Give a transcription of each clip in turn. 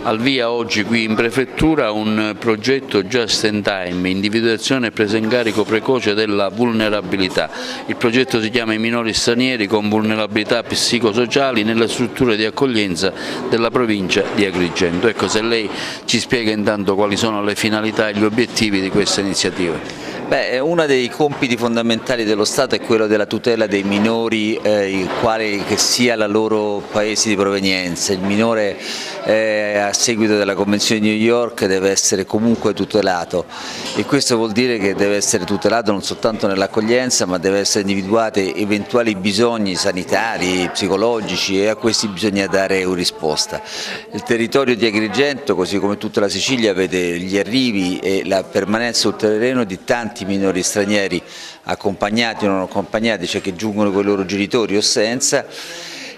Al via oggi qui in prefettura un progetto Just in Time, individuazione e presa in carico precoce della vulnerabilità. Il progetto si chiama I minori stranieri con vulnerabilità psicosociali nelle strutture di accoglienza della provincia di Agrigento. Ecco, se lei ci spiega intanto quali sono le finalità e gli obiettivi di questa iniziativa. Uno dei compiti fondamentali dello Stato è quello della tutela dei minori, quale che sia la loro paese di provenienza. Il minore a seguito della Convenzione di New York deve essere comunque tutelato e questo vuol dire che deve essere tutelato non soltanto nell'accoglienza, ma deve essere individuati eventuali bisogni sanitari, psicologici, e a questi bisogna dare una risposta. Il territorio di Agrigento, così come tutta la Sicilia, vede gli arrivi e la permanenza sul terreno di tanti minori stranieri accompagnati o non accompagnati, cioè che giungono con i loro genitori o senza,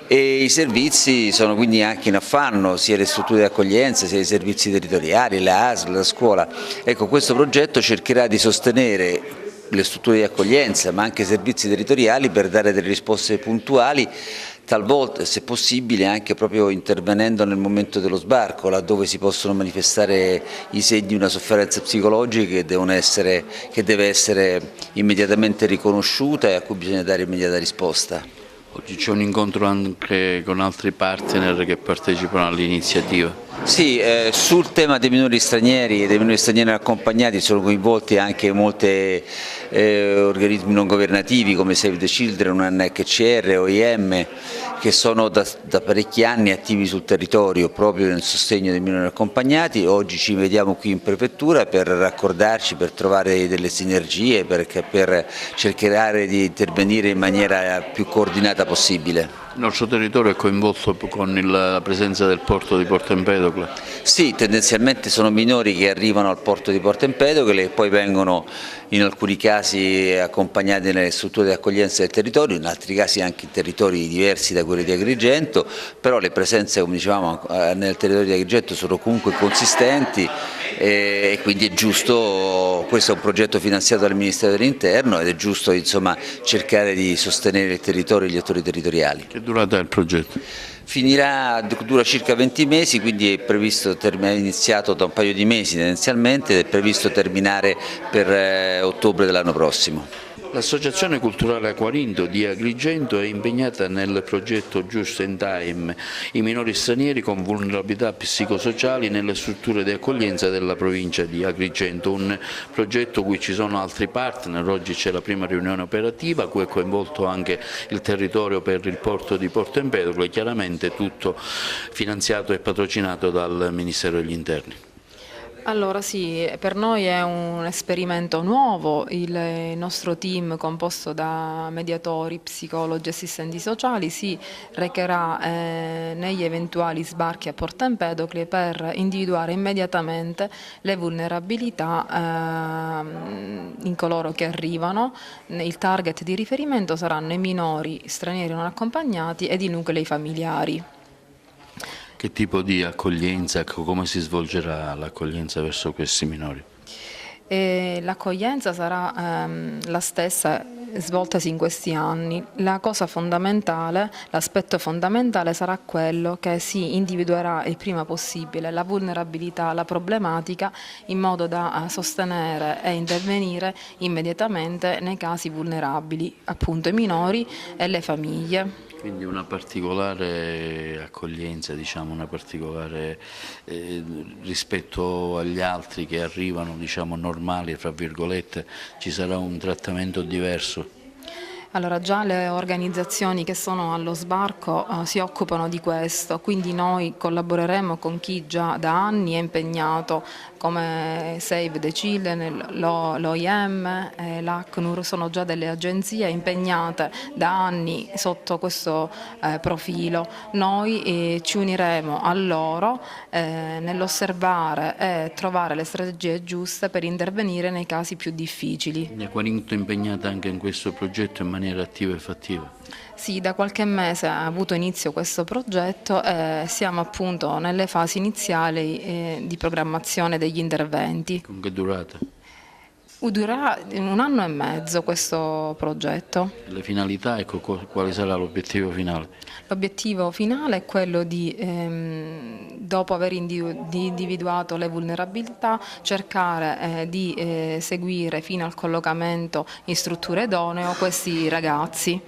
e i servizi sono quindi anche in affanno, sia le strutture di accoglienza, sia i servizi territoriali, la ASL, la scuola. Ecco, questo progetto cercherà di sostenere le strutture di accoglienza ma anche i servizi territoriali per dare delle risposte puntuali, talvolta, se possibile, anche proprio intervenendo nel momento dello sbarco, laddove si possono manifestare i segni di una sofferenza psicologica che deve essere immediatamente riconosciuta e a cui bisogna dare immediata risposta. Oggi c'è un incontro anche con altri partner che partecipano all'iniziativa. Sì, sul tema dei minori stranieri e dei minori stranieri accompagnati sono coinvolti anche molti organismi non governativi come Save the Children, UNHCR, OIM, che sono da parecchi anni attivi sul territorio proprio nel sostegno dei minori accompagnati. Oggi ci vediamo qui in prefettura per raccordarci, per trovare delle sinergie, per cercare di intervenire in maniera più coordinata possibile. Il nostro territorio è coinvolto con la presenza del porto di Porto Empedocle? Sì, tendenzialmente sono minori che arrivano al porto di Porto Empedocle e poi vengono in alcuni casi accompagnati nelle strutture di accoglienza del territorio, in altri casi anche in territori diversi da quelli di Agrigento, però le presenze, come dicevamo, nel territorio di Agrigento sono comunque consistenti e quindi è giusto, questo è un progetto finanziato dal Ministero dell'Interno ed è giusto, insomma, cercare di sostenere il territorio e gli attori territoriali. Che durata è il progetto? Dura circa 20 mesi, quindi è iniziato da un paio di mesi tendenzialmente ed è previsto terminare per ottobre dell'anno prossimo. L'Associazione Culturale Aquarinto di Agrigento è impegnata nel progetto Just in Time, i minori stranieri con vulnerabilità psicosociali nelle strutture di accoglienza della provincia di Agrigento, un progetto cui ci sono altri partner. Oggi c'è la prima riunione operativa, cui è coinvolto anche il territorio per il porto di Porto Empedocle, chiaramente tutto finanziato e patrocinato dal Ministero degli Interni. Allora sì, per noi è un esperimento nuovo, il nostro team composto da mediatori, psicologi e assistenti sociali si recherà negli eventuali sbarchi a Porto Empedocle per individuare immediatamente le vulnerabilità in coloro che arrivano. Il target di riferimento saranno i minori stranieri non accompagnati ed i nuclei familiari. Che tipo di accoglienza, come si svolgerà l'accoglienza verso questi minori? L'accoglienza sarà la stessa svoltasi in questi anni. La cosa fondamentale, l'aspetto fondamentale sarà quello che si individuerà il prima possibile la vulnerabilità, la problematica, in modo da sostenere e intervenire immediatamente nei casi vulnerabili, appunto i minori e le famiglie. Quindi una particolare accoglienza, diciamo, una particolare rispetto agli altri che arrivano, diciamo, normali, fra virgolette, ci sarà un trattamento diverso? Allora, già le organizzazioni che sono allo sbarco si occupano di questo, quindi noi collaboreremo con chi già da anni è impegnato, come Save the Children, l'OIM, l'ACNUR, sono già delle agenzie impegnate da anni sotto questo profilo. Noi ci uniremo a loro nell'osservare e trovare le strategie giuste per intervenire nei casi più difficili. Aquarinto è impegnata anche in questo progetto in maniera attiva e fattiva? Sì, da qualche mese ha avuto inizio questo progetto e siamo appunto nelle fasi iniziali di programmazione degli interventi. Con che durata? Durerà 1 anno e mezzo questo progetto. Le finalità, ecco, quale sarà l'obiettivo finale? L'obiettivo finale è quello di dopo aver individuato le vulnerabilità, cercare di seguire fino al collocamento in strutture idoneo questi ragazzi.